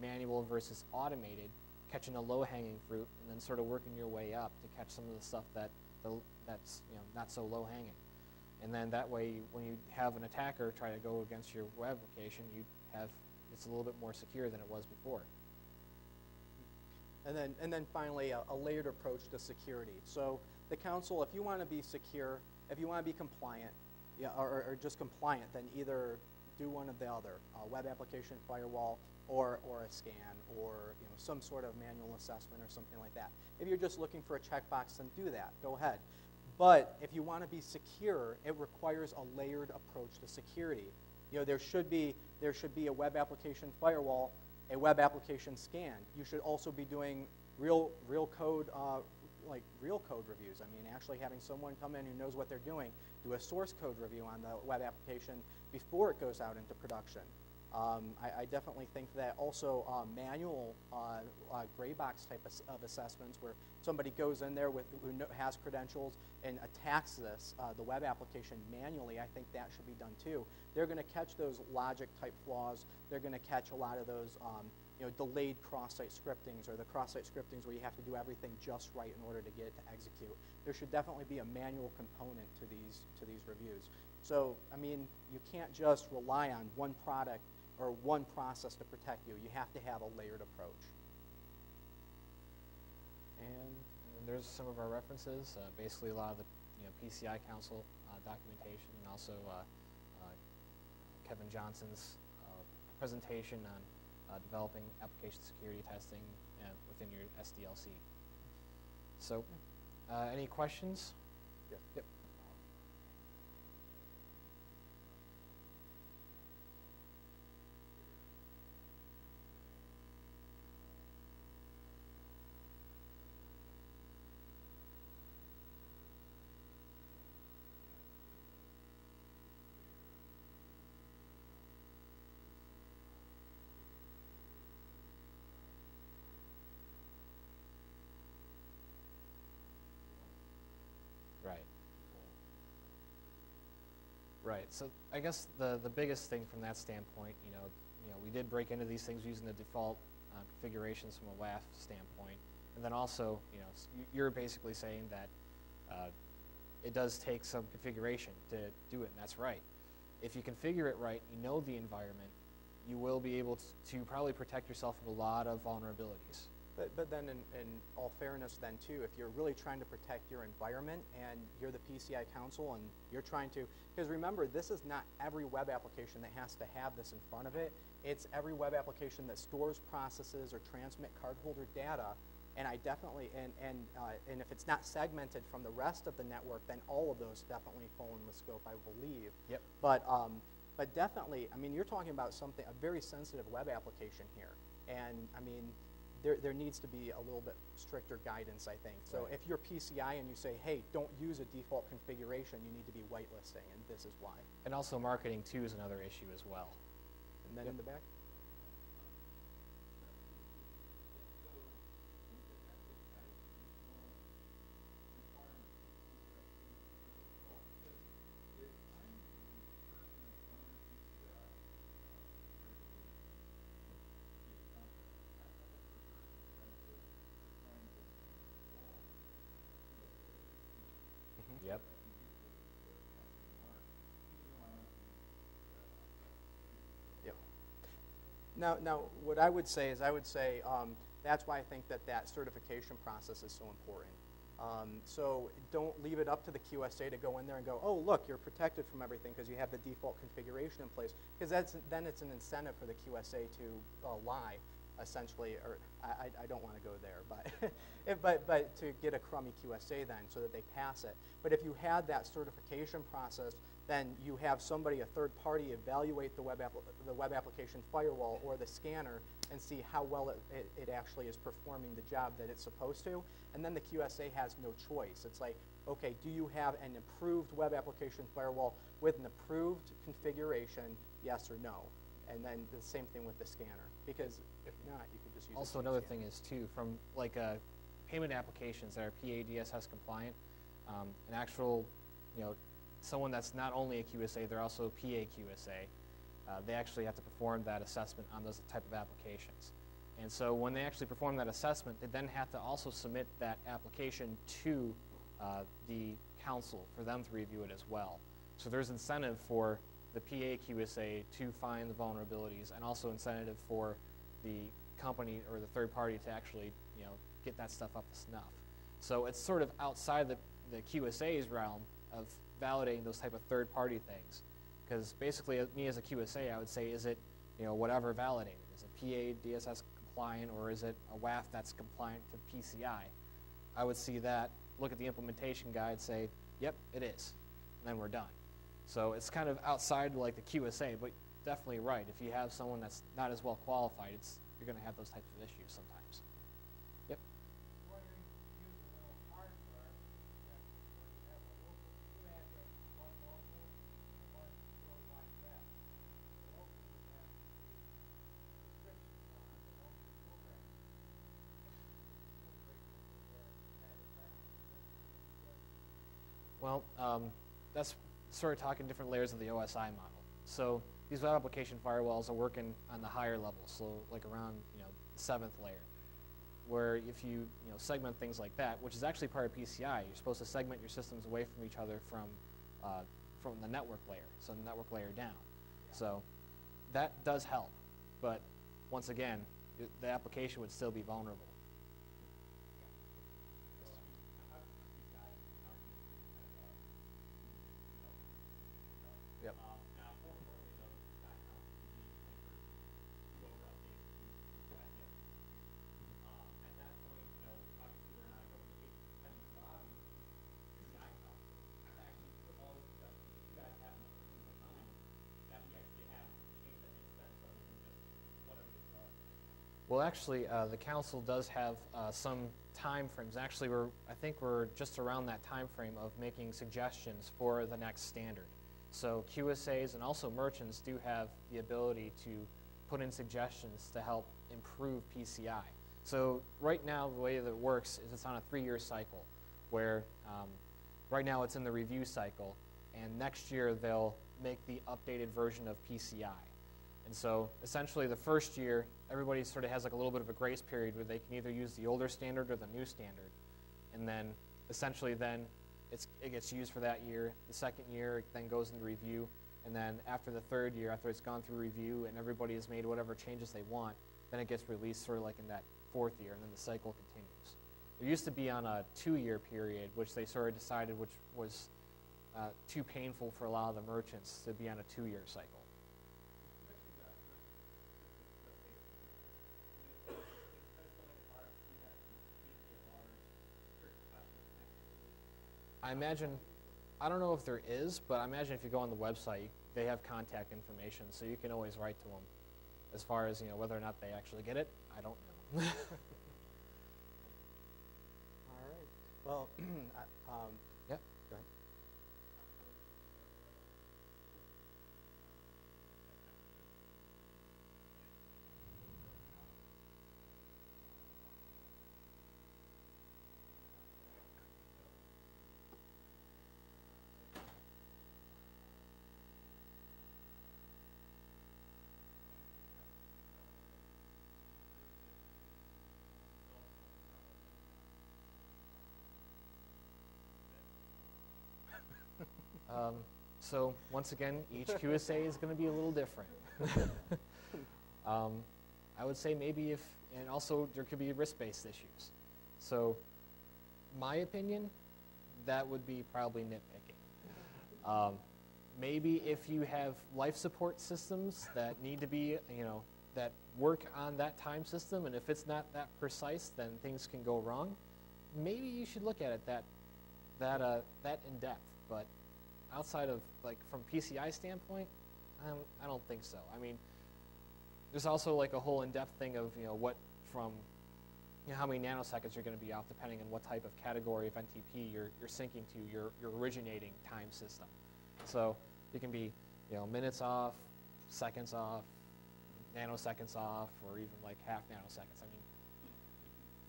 manual versus automated, catching the low-hanging fruit, and then sort of working your way up to catch some of the stuff that's not so low-hanging. And then that way, when you have an attacker try to go against your web application, it's a little bit more secure than it was before. And then finally, a layered approach to security. So the council, if you want to be secure, if you want to be compliant, or just compliant, then either do one or the other, a web application firewall or a scan, or some sort of manual assessment or something like that. If you're just looking for a checkbox, then do that. Go ahead. But if you want to be secure, it requires a layered approach to security. There should be a web application firewall, a web application scan. You should also be doing real code, like real code reviews. I mean, actually having someone come in who knows what they're doing, do a source code review on the web application before it goes out into production. I definitely think that also manual gray box type of assessments, where somebody goes in there who has credentials and attacks the web application manually, I think that should be done too. They're going to catch those logic type flaws. They're going to catch a lot of those delayed cross-site scriptings, or the cross-site scriptings where you have to do everything just right in order to get it to execute. There should definitely be a manual component to these reviews. So, I mean, you can't just rely on one product or one process to protect you. You have to have a layered approach. And there's some of our references, basically a lot of the PCI Council documentation, and also Kevin Johnson's presentation on developing application security testing within your SDLC. So, any questions? Yes. Yep. Right. Right. So I guess the biggest thing from that standpoint, we did break into these things using the default configurations from a WAF standpoint, and then also, you're basically saying that it does take some configuration to do it, and that's right. If you configure it right, you know the environment, you will be able to probably protect yourself from a lot of vulnerabilities. But then in all fairness then too, if you're really trying to protect your environment and you're the PCI Council and you're trying to, because remember, this is not every web application that has to have this in front of it. It's every web application that stores, processes, or transmit cardholder data. And I definitely, and if it's not segmented from the rest of the network, then all of those definitely fall in the scope, I believe. Yep. But definitely, I mean, you're talking about a very sensitive web application here. And I mean, there needs to be a little bit stricter guidance, I think. So Right. if you're PCI and you say, hey, don't use a default configuration, you need to be whitelisting, and this is why. And also marketing too is another issue as well. And then in the back? Yep. Yep. Now, what I would say is, that's why I think that certification process is so important. So don't leave it up to the QSA to go in there and go, oh, look, you're protected from everything because you have the default configuration in place, because then it's an incentive for the QSA to lie. essentially, or I don't want to go there, but, but to get a crummy QSA then so that they pass it. But if you had that certification process, then you have somebody, a third party, evaluate the web application firewall or the scanner and see how well it actually is performing the job that it's supposed to. And then the QSA has no choice. It's like, okay, do you have an approved web application firewall with an approved configuration, yes or no? And then the same thing with the scanner, because if not, you could just use Also, another thing is, too, from like payment applications that are PCI DSS compliant, an actual, someone that's not only a QSA, they're also a PA QSA, they actually have to perform that assessment on those type of applications. And so when they actually perform that assessment, they then have to also submit that application to the council for them to review it as well. So there's incentive for the PA QSA to find the vulnerabilities, and also incentive for the company or the third party to actually, get that stuff up to snuff. So it's sort of outside the QSA's realm of validating those type of third party things. Because basically, me as a QSA, I would say, is it, whatever validated? Is it PA DSS compliant, or is it a WAF that's compliant to PCI? I would see that, look at the implementation guide, say, yep, it is, and then we're done. So it's kind of outside like the QSA, but definitely right. If you have someone that's not as well qualified, you're going to have those types of issues sometimes. Yep. Well, that's sort of talking different layers of the OSI model. So these web application firewalls are working on the higher level, so like around the 7th layer, where if you segment things like that, which is actually part of PCI, you're supposed to segment your systems away from each other from the network layer, so the network layer down. So that does help, but once again, the application would still be vulnerable. Yep. Well, actually, the council does have some time frames. Actually, I think we're just around that time frame of making suggestions for the next standard. So QSAs and also merchants do have the ability to put in suggestions to help improve PCI. So right now, the way that it works is it's on a 3-year cycle, where right now it's in the review cycle, and next year they'll make the updated version of PCI. And so essentially the first year, everybody sort of has like a little bit of a grace period where they can either use the older standard or the new standard. And then essentially then it gets used for that year. The second year, it then goes into review. And then after the third year, after it's gone through review and everybody has made whatever changes they want, then it gets released sort of like in that 4th year, and then the cycle continues. It used to be on a 2-year period, which they sort of decided which was too painful for a lot of the merchants to be on a 2-year cycle. I imagine, I don't know if there is, but I imagine if you go on the website, they have contact information, so you can always write to them. As far as whether or not they actually get it, I don't know. All right. Well, yep. Go ahead. So once again, each QSA is going to be a little different. I would say maybe and also there could be risk-based issues. So my opinion, that would be probably nitpicking. Maybe if you have life support systems that need to be, that work on that time system, and if it's not that precise, then things can go wrong. Maybe you should look at it that in depth. But outside of like from PCI standpoint, I don't think so. I mean, there's also like a whole in-depth thing of what from how many nanoseconds you're going to be off depending on what type of category of NTP you're syncing to your originating time system. So you can be minutes off, seconds off, nanoseconds off, or even like half nanoseconds. I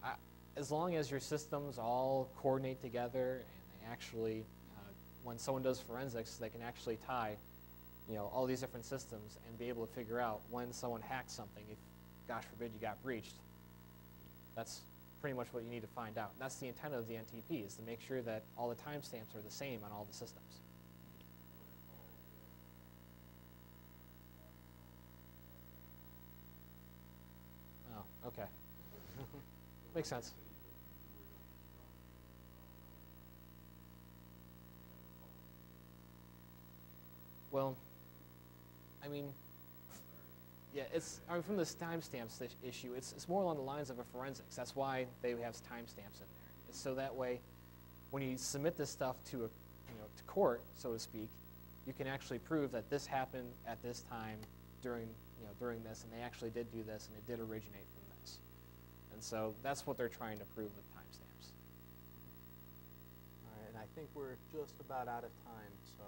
mean, as long as your systems all coordinate together and they actually, when someone does forensics, they can actually tie all these different systems and be able to figure out when someone hacked something, if, gosh forbid, you got breached. That's pretty much what you need to find out. And that's the intent of the NTP, is to make sure that all the timestamps are the same on all the systems. Oh, okay. Makes sense. Well, I mean, yeah, from this timestamps issue, it's more along the lines of a forensics. That's why they have timestamps in there. It's so that way, when you submit this stuff to to court, so to speak, you can actually prove that this happened at this time during this, and they actually did do this, and it did originate from this. And so that's what they're trying to prove with timestamps. All right, and I think we're just about out of time, so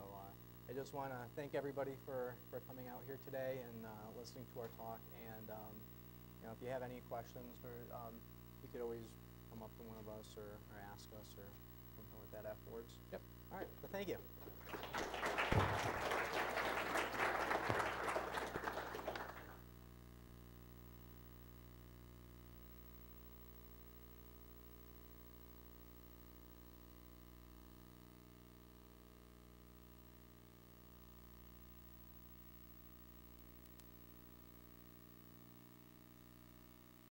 I just want to thank everybody for coming out here today and listening to our talk. And if you have any questions, or you could always come up to one of us or ask us or something like that afterwards. Yep. All right, well, thank you.